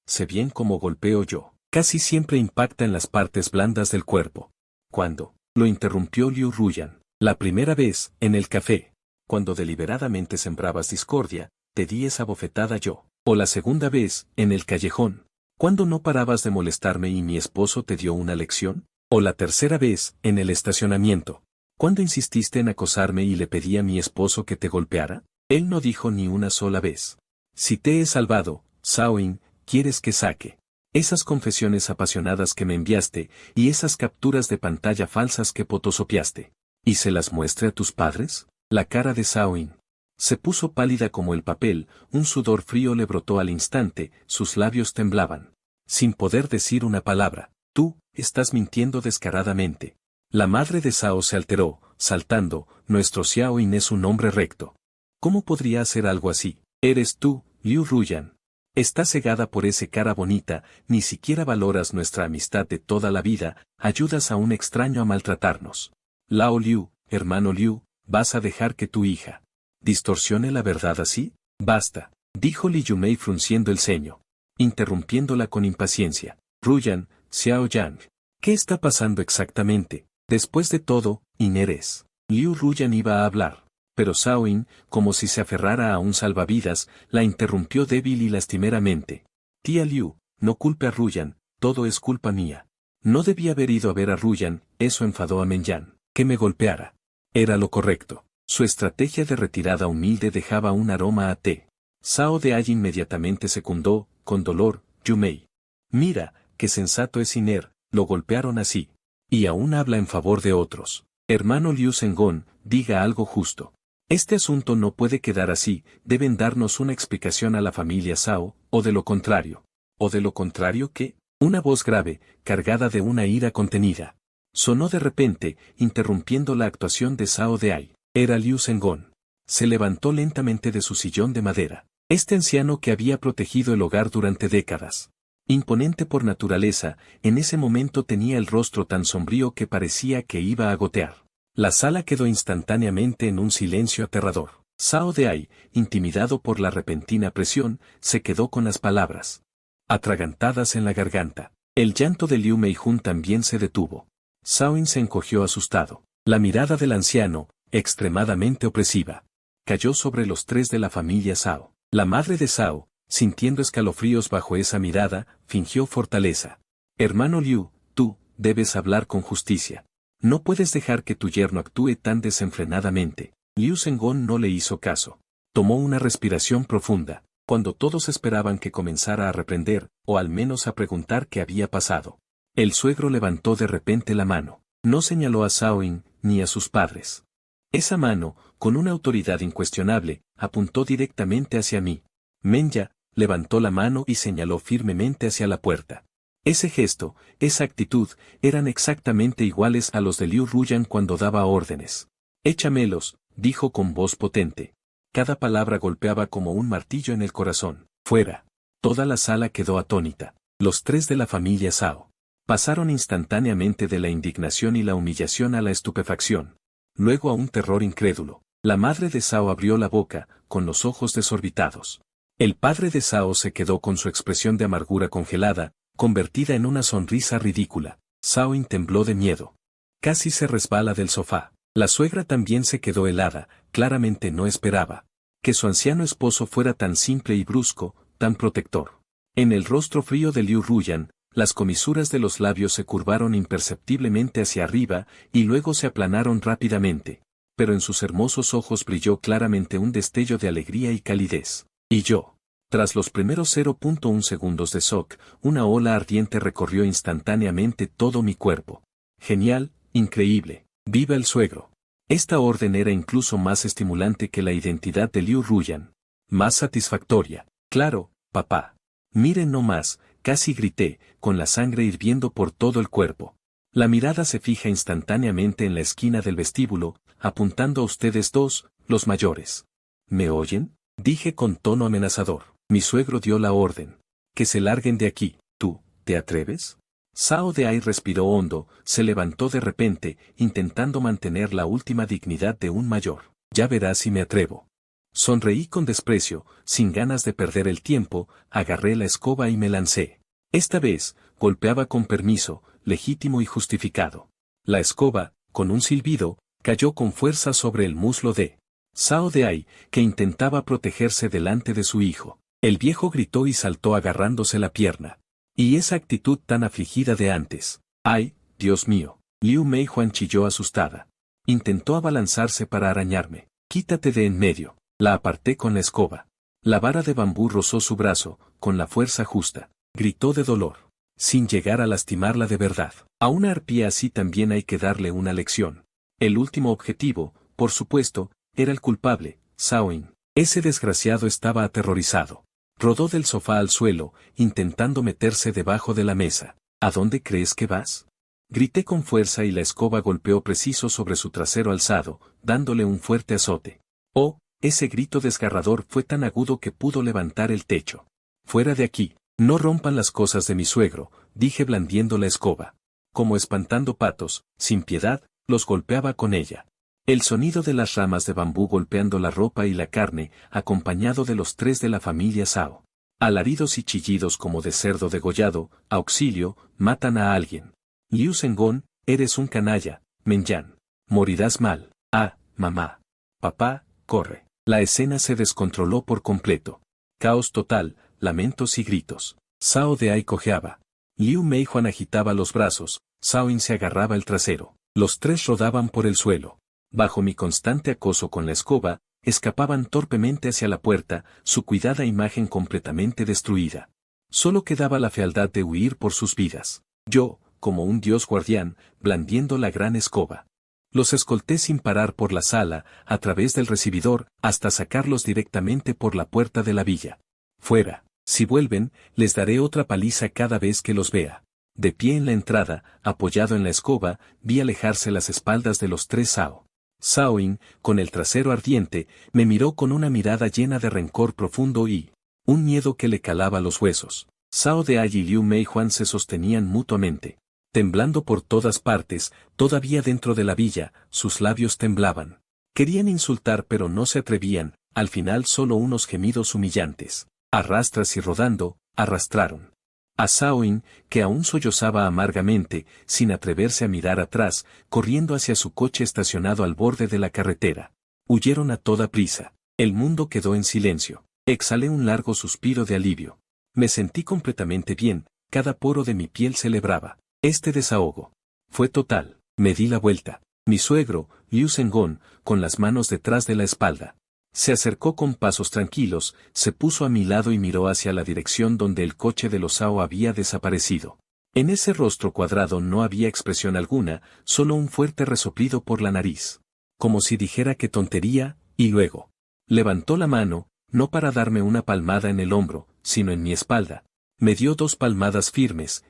sé bien cómo golpeo yo. Casi siempre impacta en las partes blandas del cuerpo. ¿Cuándo? Lo interrumpió Liu Ruyan. La primera vez, en el café. Cuando deliberadamente sembrabas discordia, te di esa bofetada yo. O la segunda vez, en el callejón. ¿Cuándo no parabas de molestarme y mi esposo te dio una lección? O la tercera vez, en el estacionamiento. ¿Cuándo insististe en acosarme y le pedí a mi esposo que te golpeara? Él no dijo ni una sola vez. Si te he salvado, Zhao-in, ¿quieres que saque esas confesiones apasionadas que me enviaste, y esas capturas de pantalla falsas que potosopiaste, y se las muestre a tus padres? La cara de Zhao-in se puso pálida como el papel, un sudor frío le brotó al instante, sus labios temblaban. Sin poder decir una palabra. Tú, estás mintiendo descaradamente. La madre de Zhao se alteró, saltando, nuestro Xiao-in es un hombre recto. ¿Cómo podría hacer algo así? Eres tú, Liu Ruyan. Estás cegada por ese cara bonita, ni siquiera valoras nuestra amistad de toda la vida, ayudas a un extraño a maltratarnos. Lao Liu, hermano Liu, ¿vas a dejar que tu hija distorsione la verdad así? Basta, dijo Li Yumei frunciendo el ceño, interrumpiéndola con impaciencia. Ruyan, Xiao Yang. ¿Qué está pasando exactamente? Después de todo, Ineres. Liu Ruyan iba a hablar, pero Shaoin, como si se aferrara a un salvavidas, la interrumpió débil y lastimeramente. Tía Liu, no culpe a Ruyan, todo es culpa mía. No debía haber ido a ver a Ruyan, eso enfadó a Menyan. Que me golpeara. Era lo correcto. Su estrategia de retirada humilde dejaba un aroma a té. Zhao Deai inmediatamente secundó, con dolor, Yumei. Mira, qué sensato es Iner, lo golpearon así. Y aún habla en favor de otros. Hermano Liu Zhenggong, diga algo justo. Este asunto no puede quedar así, deben darnos una explicación a la familia Zhao, o de lo contrario. ¿O de lo contrario qué? Una voz grave, cargada de una ira contenida. Sonó de repente, interrumpiendo la actuación de Zhao Deai. Era Liu Zhenggong. Se levantó lentamente de su sillón de madera. Este anciano que había protegido el hogar durante décadas. Imponente por naturaleza, en ese momento tenía el rostro tan sombrío que parecía que iba a gotear. La sala quedó instantáneamente en un silencio aterrador. Zhao Deai, intimidado por la repentina presión, se quedó con las palabras atragantadas en la garganta. El llanto de Liu Meijun también se detuvo. Shaoin se encogió asustado. La mirada del anciano, extremadamente opresiva, cayó sobre los tres de la familia Zhao. La madre de Zhao, sintiendo escalofríos bajo esa mirada, fingió fortaleza. Hermano Liu, tú, debes hablar con justicia. No puedes dejar que tu yerno actúe tan desenfrenadamente. Liu Zhenggong no le hizo caso. Tomó una respiración profunda, cuando todos esperaban que comenzara a reprender, o al menos a preguntar qué había pasado. El suegro levantó de repente la mano. No señaló a Shaoin, ni a sus padres. Esa mano, con una autoridad incuestionable, apuntó directamente hacia mí. Menya, levantó la mano y señaló firmemente hacia la puerta. Ese gesto, esa actitud, eran exactamente iguales a los de Liu Ruyan cuando daba órdenes. Échamelos, dijo con voz potente. Cada palabra golpeaba como un martillo en el corazón. Fuera. Toda la sala quedó atónita. Los tres de la familia Zhao pasaron instantáneamente de la indignación y la humillación a la estupefacción. Luego a un terror incrédulo. La madre de Zhao abrió la boca, con los ojos desorbitados. El padre de Zhao se quedó con su expresión de amargura congelada, convertida en una sonrisa ridícula. Shaoin tembló de miedo. Casi se resbala del sofá. La suegra también se quedó helada, claramente no esperaba que su anciano esposo fuera tan simple y brusco, tan protector. En el rostro frío de Liu Ruyan, las comisuras de los labios se curvaron imperceptiblemente hacia arriba y luego se aplanaron rápidamente, pero en sus hermosos ojos brilló claramente un destello de alegría y calidez. Y yo. Tras los primeros 0.1 segundos de shock, una ola ardiente recorrió instantáneamente todo mi cuerpo. Genial, increíble, viva el suegro. Esta orden era incluso más estimulante que la identidad de Liu Ruyan. Más satisfactoria. Claro, papá. Miren no más, casi grité, con la sangre hirviendo por todo el cuerpo. La mirada se fija instantáneamente en la esquina del vestíbulo, apuntando a ustedes dos, los mayores. ¿Me oyen? Dije con tono amenazador. Mi suegro dio la orden. Que se larguen de aquí. ¿Tú, te atreves? Zhao Deai respiró hondo, se levantó de repente, intentando mantener la última dignidad de un mayor. Ya verás si me atrevo. Sonreí con desprecio, sin ganas de perder el tiempo, agarré la escoba y me lancé. Esta vez, golpeaba con permiso, legítimo y justificado. La escoba, con un silbido, cayó con fuerza sobre el muslo de Zhao Deai, que intentaba protegerse delante de su hijo. El viejo gritó y saltó agarrándose la pierna. Y esa actitud tan afligida de antes. ¡Ay, Dios mío! Liu Meijuan chilló asustada. Intentó abalanzarse para arañarme. Quítate de en medio. La aparté con la escoba. La vara de bambú rozó su brazo, con la fuerza justa. Gritó de dolor, sin llegar a lastimarla de verdad. A una arpía así también hay que darle una lección. El último objetivo, por supuesto, era el culpable, Shaoin. Ese desgraciado estaba aterrorizado. Rodó del sofá al suelo, intentando meterse debajo de la mesa. ¿A dónde crees que vas? Grité con fuerza y la escoba golpeó preciso sobre su trasero alzado, dándole un fuerte azote. Oh, ese grito desgarrador fue tan agudo que pudo levantar el techo. Fuera de aquí. No rompan las cosas de mi suegro, dije blandiendo la escoba. Como espantando patos, sin piedad, los golpeaba con ella. El sonido de las ramas de bambú golpeando la ropa y la carne, acompañado de los tres de la familia Sao. Alaridos y chillidos como de cerdo degollado, auxilio, matan a alguien. Liu Zhenggong, eres un canalla, Menyan. Morirás mal. Ah, mamá. Papá, corre. La escena se descontroló por completo. Caos total, lamentos y gritos. Sao Deai cojeaba. Liu Meijuan agitaba los brazos, Shaoin se agarraba el trasero. Los tres rodaban por el suelo. Bajo mi constante acoso con la escoba, escapaban torpemente hacia la puerta, su cuidada imagen completamente destruida. Solo quedaba la fealdad de huir por sus vidas. Yo, como un dios guardián, blandiendo la gran escoba. Los escolté sin parar por la sala, a través del recibidor, hasta sacarlos directamente por la puerta de la villa. Fuera. Si vuelven, les daré otra paliza cada vez que los vea. De pie en la entrada, apoyado en la escoba, vi alejarse las espaldas de los tres Sao. Shaoin, con el trasero ardiente, me miró con una mirada llena de rencor profundo y un miedo que le calaba los huesos. Sao Deai y Liu Meijuan se sostenían mutuamente. Temblando por todas partes, todavía dentro de la villa, sus labios temblaban. Querían insultar pero no se atrevían, al final solo unos gemidos humillantes. Arrastras y rodando, arrastraron. A Shaoin, que aún sollozaba amargamente, sin atreverse a mirar atrás, corriendo hacia su coche estacionado al borde de la carretera. Huyeron a toda prisa. El mundo quedó en silencio. Exhalé un largo suspiro de alivio. Me sentí completamente bien, cada poro de mi piel celebraba. Este desahogo fue total. Me di la vuelta. Mi suegro, Liu Zhenggong, con las manos detrás de la espalda. Se acercó con pasos tranquilos, se puso a mi lado y miró hacia la dirección donde el coche de los Sao había desaparecido. En ese rostro cuadrado no había expresión alguna, solo un fuerte resoplido por la nariz. Como si dijera qué tontería, y luego levantó la mano, no para darme una palmada en el hombro, sino en mi espalda. Me dio 2 palmadas firmes,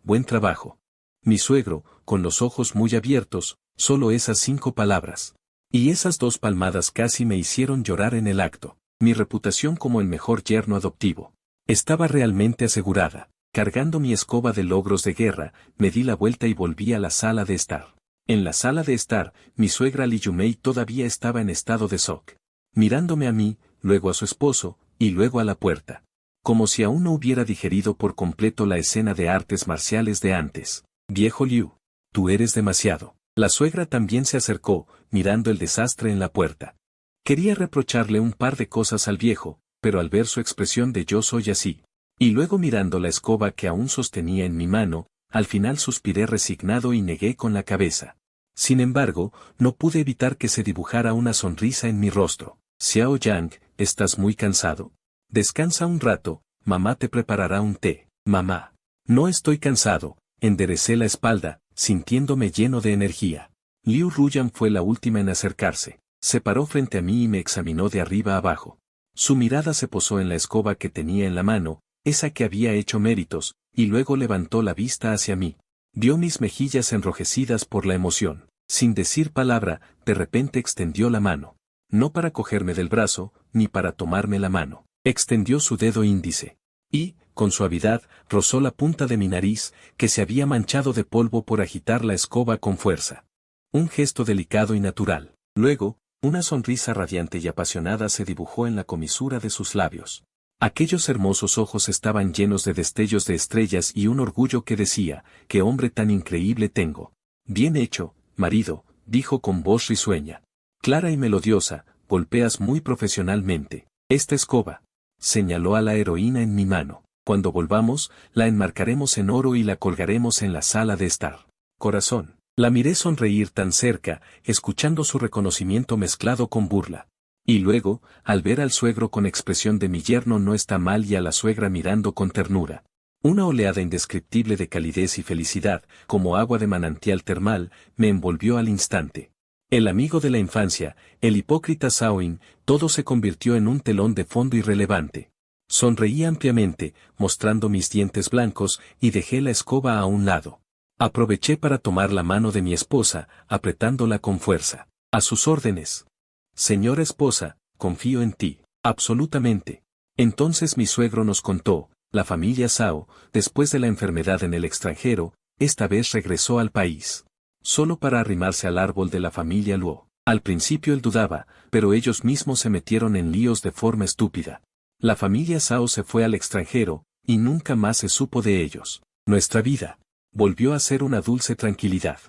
buen trabajo. Mi suegro, con los ojos muy abiertos, solo esas 5 palabras. Y esas 2 palmadas casi me hicieron llorar en el acto. Mi reputación como el mejor yerno adoptivo estaba realmente asegurada. Cargando mi escoba de logros de guerra, me di la vuelta y volví a la sala de estar. En la sala de estar, mi suegra Li Yumei todavía estaba en estado de shock. Mirándome a mí, luego a su esposo, y luego a la puerta. Como si aún no hubiera digerido por completo la escena de artes marciales de antes. Viejo Liu, tú eres demasiado. La suegra también se acercó, mirando el desastre en la puerta. Quería reprocharle un par de cosas al viejo, pero al ver su expresión de yo soy así, y luego mirando la escoba que aún sostenía en mi mano, al final suspiré resignado y negué con la cabeza. Sin embargo, no pude evitar que se dibujara una sonrisa en mi rostro. Xiao Yang, ¿estás muy cansado? Descansa un rato, mamá te preparará un té. Mamá. No estoy cansado, enderecé la espalda, sintiéndome lleno de energía. Liu Ruyan fue la última en acercarse. Se paró frente a mí y me examinó de arriba abajo. Su mirada se posó en la escoba que tenía en la mano, esa que había hecho méritos, y luego levantó la vista hacia mí. Vio mis mejillas enrojecidas por la emoción. Sin decir palabra, de repente extendió la mano. No para cogerme del brazo, ni para tomarme la mano. Extendió su dedo índice. Y, con suavidad, rozó la punta de mi nariz, que se había manchado de polvo por agitar la escoba con fuerza. Un gesto delicado y natural. Luego, una sonrisa radiante y apasionada se dibujó en la comisura de sus labios. Aquellos hermosos ojos estaban llenos de destellos de estrellas y un orgullo que decía, «¡Qué hombre tan increíble tengo!». «Bien hecho, marido», dijo con voz risueña. «Clara y melodiosa, golpeas muy profesionalmente. Esta escoba», señaló a la heroína en mi mano. «Cuando volvamos, la enmarcaremos en oro y la colgaremos en la sala de estar». Corazón. La miré sonreír tan cerca, escuchando su reconocimiento mezclado con burla. Y luego, al ver al suegro con expresión de mi yerno no está mal y a la suegra mirando con ternura. Una oleada indescriptible de calidez y felicidad, como agua de manantial termal, me envolvió al instante. El amigo de la infancia, el hipócrita Shaoin, todo se convirtió en un telón de fondo irrelevante. Sonreí ampliamente, mostrando mis dientes blancos, y dejé la escoba a un lado. Aproveché para tomar la mano de mi esposa, apretándola con fuerza. «A sus órdenes. Señora esposa, confío en ti. Absolutamente». Entonces mi suegro nos contó, la familia Zhao, después de la enfermedad en el extranjero, esta vez regresó al país. Solo para arrimarse al árbol de la familia Luo. Al principio él dudaba, pero ellos mismos se metieron en líos de forma estúpida. La familia Zhao se fue al extranjero, y nunca más se supo de ellos. Nuestra vida volvió a ser una dulce tranquilidad.